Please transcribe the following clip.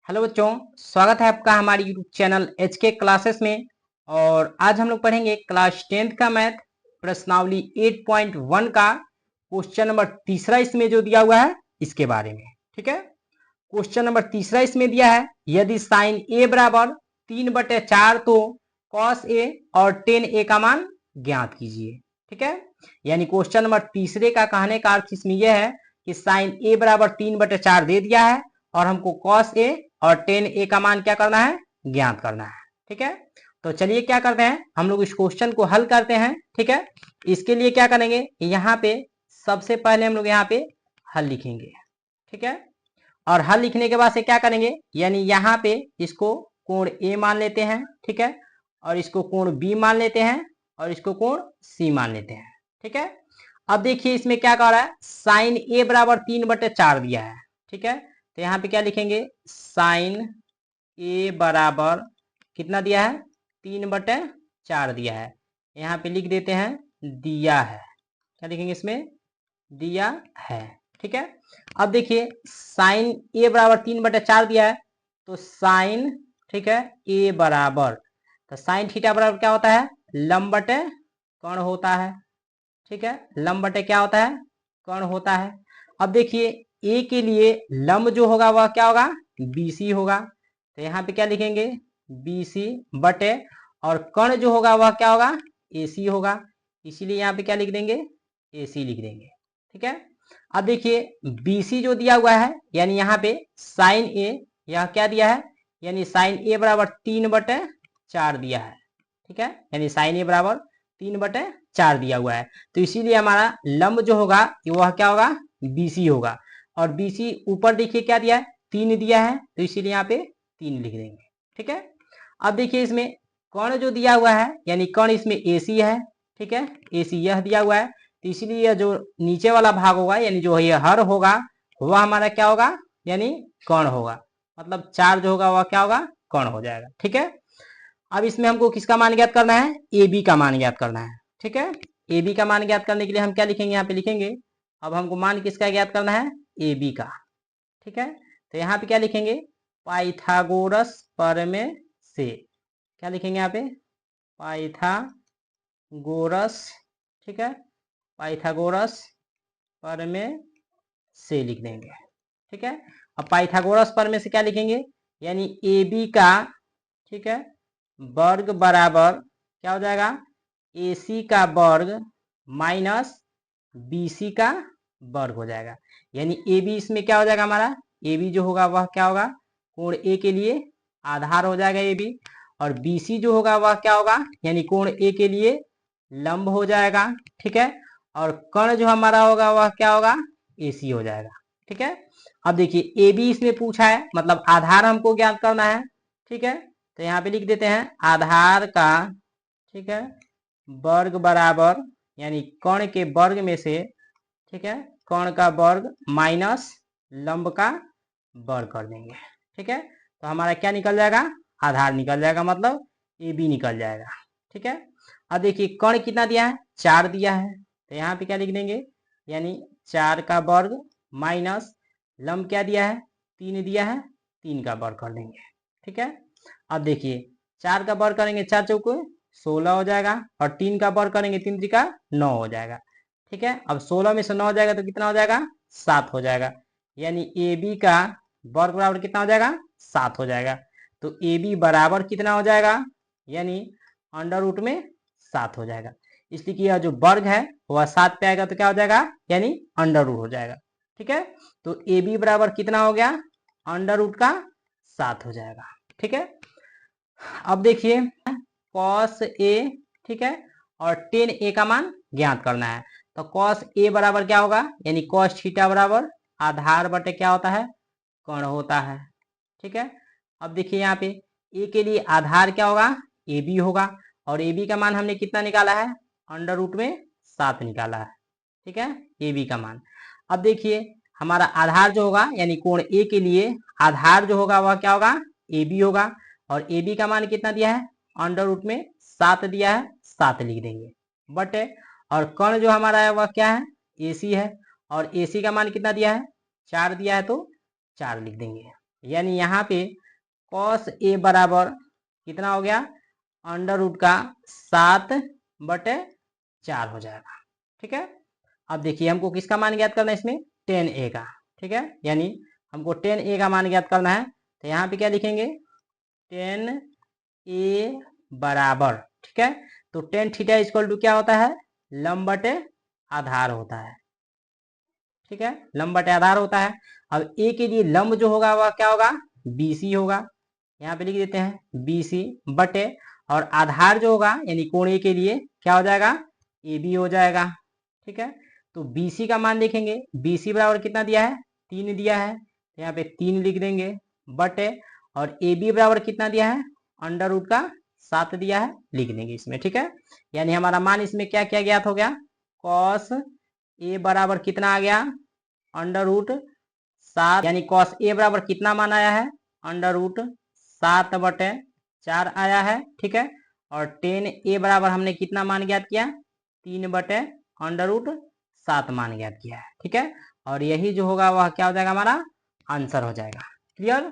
Hello बच्चों, स्वागत है आपका हमारे यूट्यूब चैनल एचके क्लासेस में। और आज हम लोग पढ़ेंगे क्लास 10th का मैथ प्रश्नावली 8.1 का क्वेश्चन नंबर तीसरा इसमें जो दिया हुआ है इसके बारे में। ठीक है, क्वेश्चन नंबर तीसरा इसमें दिया है, यदि साइन ए बराबर 3/4 तो कॉस ए और टेन ए का मान ज्ञात कीजिए। ठीक है, यानी क्वेश्चन नंबर तीसरे का कहने का अर्थ इसमें यह है कि साइन ए बराबर 3/4 दे दिया है और हमको कॉस ए और टेन ए का मान क्या करना है, ज्ञात करना है। ठीक है, तो चलिए क्या करते हैं, हम लोग इस क्वेश्चन को हल करते हैं। ठीक है, इसके लिए क्या करेंगे, यहाँ पे सबसे पहले हम लोग यहाँ पे हल लिखेंगे। ठीक है, और हल लिखने के बाद से क्या करेंगे, यानी यहाँ पे इसको कोण ए मान लेते हैं। ठीक है, और इसको कोण बी मान लेते हैं और इसको कोण सी मान लेते हैं। ठीक है, अब देखिए इसमें क्या कह रहा है, साइन ए बराबर 3/4 दिया है। ठीक है, तो यहाँ पे क्या लिखेंगे, साइन ए बराबर कितना दिया है, 3/4 दिया है। यहाँ पे लिख देते हैं दिया है, क्या लिखेंगे इसमें, दिया है। ठीक है, अब देखिए साइन ए बराबर 3/4 दिया है, तो साइन, ठीक है, ए बराबर, तो साइन थीटा बराबर क्या होता है, लंब बटे कर्ण होता है। ठीक है, लंब बटे क्या होता है, कर्ण होता है। अब देखिए ए के लिए लंब जो होगा वह क्या होगा, बीसी होगा, तो यहाँ पे क्या लिखेंगे, बीसी बटे, और कर्ण जो होगा वह क्या होगा, एसी होगा, इसीलिए यहाँ पे क्या लिख देंगे, एसी लिख देंगे। ठीक है, अब देखिए बीसी जो दिया हुआ है, यानी यहाँ पे साइन ए, यह क्या दिया है, यानी साइन ए बराबर 3/4 दिया है। ठीक है, यानी साइन ए बराबर 3/4 दिया हुआ है, तो इसीलिए हमारा लंब जो होगा वह क्या होगा, बीसी होगा। और बीसी ऊपर देखिए क्या दिया है, 3 दिया है, तो इसीलिए यहाँ पे 3 लिख देंगे। ठीक है, अब देखिए इसमें कर्ण जो दिया हुआ है, यानी कर्ण इसमें एसी है। ठीक है, एसी यह दिया हुआ है, तो इसलिए जो नीचे वाला भाग होगा, यानी जो ये हर होगा वह हमारा क्या होगा, यानी कर्ण होगा, मतलब 4 जो होगा वह क्या होगा, कर्ण हो जाएगा। ठीक है, अब इसमें हमको किसका मान ज्ञात करना है, ए बी का मान ज्ञात करना है। ठीक है, ए बी का मान ज्ञात करने के लिए हम क्या लिखेंगे, यहाँ पे लिखेंगे, अब हमको मान किसका ज्ञात करना है, ए बी का। ठीक है, तो यहाँ पे क्या लिखेंगे, पाइथागोरस प्रमेय से, क्या लिखेंगे यहाँ पे, पाइथागोरस, ठीक है, पाइथागोरस प्रमेय से लिख देंगे। ठीक है, अब पाइथागोरस प्रमेय से क्या लिखेंगे, यानी ए बी का, ठीक है, वर्ग बराबर क्या हो जाएगा, ए सी का वर्ग माइनस बी सी का वर्ग हो जाएगा। यानी ए बी इसमें क्या हो जाएगा हमारा, ए बी जो होगा वह क्या होगा, कोण ए के लिए आधार हो जाएगा ए बी, और बी सी जो होगा वह क्या होगा, यानी कोण ए के लिए लंब हो जाएगा। ठीक है, और कर्ण जो हमारा होगा वह क्या होगा, ए सी हो जाएगा। ठीक है, अब देखिए ए बी इसमें पूछा है, मतलब आधार हमको ज्ञात करना है। ठीक है, तो यहाँ पे लिख देते हैं आधार का, ठीक है, वर्ग बराबर, यानी कर्ण के वर्ग में से, ठीक है, कर्ण का वर्ग माइनस लंब का वर्ग कर देंगे। ठीक है, तो हमारा क्या निकल जाएगा, आधार निकल जाएगा, मतलब ए बी निकल जाएगा। ठीक है, अब देखिए कर्ण कितना दिया है, 4 दिया है, तो यहाँ पे क्या लिख देंगे, यानी 4 का वर्ग माइनस लंब क्या दिया है, 3 दिया है, 3 का वर्ग कर देंगे। ठीक है, अब देखिए 4 का वर्ग करेंगे, 4 चौको 16 हो जाएगा, और 3 का वर्ग करेंगे, 3 त्रिका 9 हो जाएगा। ठीक है, अब 16 में से 9 हो जाएगा तो कितना हो जाएगा, 7 हो जाएगा, यानी ए बी का वर्ग बराबर कितना हो जाएगा, 7 हो जाएगा। तो ए बी बराबर कितना हो जाएगा, यानी अंडर रूट में 7 हो जाएगा, इसलिए कि यह जो वर्ग है वह 7 पे आएगा तो क्या हो जाएगा, यानी अंडर रूट हो जाएगा। ठीक है, तो ए बी बराबर कितना हो गया, अंडर रूट का 7 हो जाएगा। ठीक है, अब देखिए कॉस ए, ठीक है, और टेन ए का मान ज्ञात करना है, तो कॉस ए बराबर क्या होगा, यानी कॉस थीटा बराबर आधार बटे क्या होता है, कर्ण होता है। ठीक है, अब देखिए यहाँ पे ए के लिए आधार क्या होगा, ए बी होगा, और ए बी का मान हमने कितना निकाला है, अंडर रूट में 7 निकाला है। ठीक है, ए बी का मान, अब देखिए हमारा आधार जो होगा, यानी कोण ए के लिए आधार जो होगा वह क्या होगा, ए बी होगा, और ए बी का मान कितना दिया है, अंडर रूट में 7 दिया है, 7 लिख देंगे बटे, और कर्ण जो हमारा है वह क्या है, ए सी है, और ए सी का मान कितना दिया है, 4 दिया है, तो 4 लिख देंगे। यानी यहाँ पे कॉस ए बराबर कितना हो गया, अंडर रूट का 7/4 हो जाएगा। ठीक है, अब देखिए हमको किसका मान ज्ञात करना है इसमें, टेन ए का। ठीक है, यानी हमको टेन ए का मान ज्ञात करना है, तो यहाँ पे क्या लिखेंगे, टेन ए बराबर, ठीक है, तो टेन थीटा इक्वल टू क्या होता है, लंब बटे आधार होता है। ठीक है, लंब बटे आधार होता है। अब ए के लिए लंब जो होगा वह क्या होगा, बीसी होगा, यहाँ पे लिख देते हैं बीसी बटे, और आधार जो होगा यानी कोण ए के लिए क्या हो जाएगा, ए बी हो जाएगा। ठीक है, तो बीसी का मान देखेंगे, बीसी बराबर कितना दिया है, 3 दिया है, तो यहाँ पे 3 लिख देंगे बटे, और ए बी बराबर कितना दिया है, अंडर रूट का 7 दिया है, लिख देंगे इसमें। ठीक है, यानी हमारा मान इसमें क्या क्या ज्ञात हो गया, कॉस ए बराबर कितना आ गया, अंडर रूट 7, यानी कॉस ए बराबर कितना मान आया है, अंडर रूट 7/4 आया है। ठीक है, और टेन ए बराबर हमने कितना मान ज्ञात किया, 3/√7 मान ज्ञात किया है। ठीक है, और यही जो होगा वह क्या हो जाएगा, हमारा आंसर हो जाएगा। क्लियर।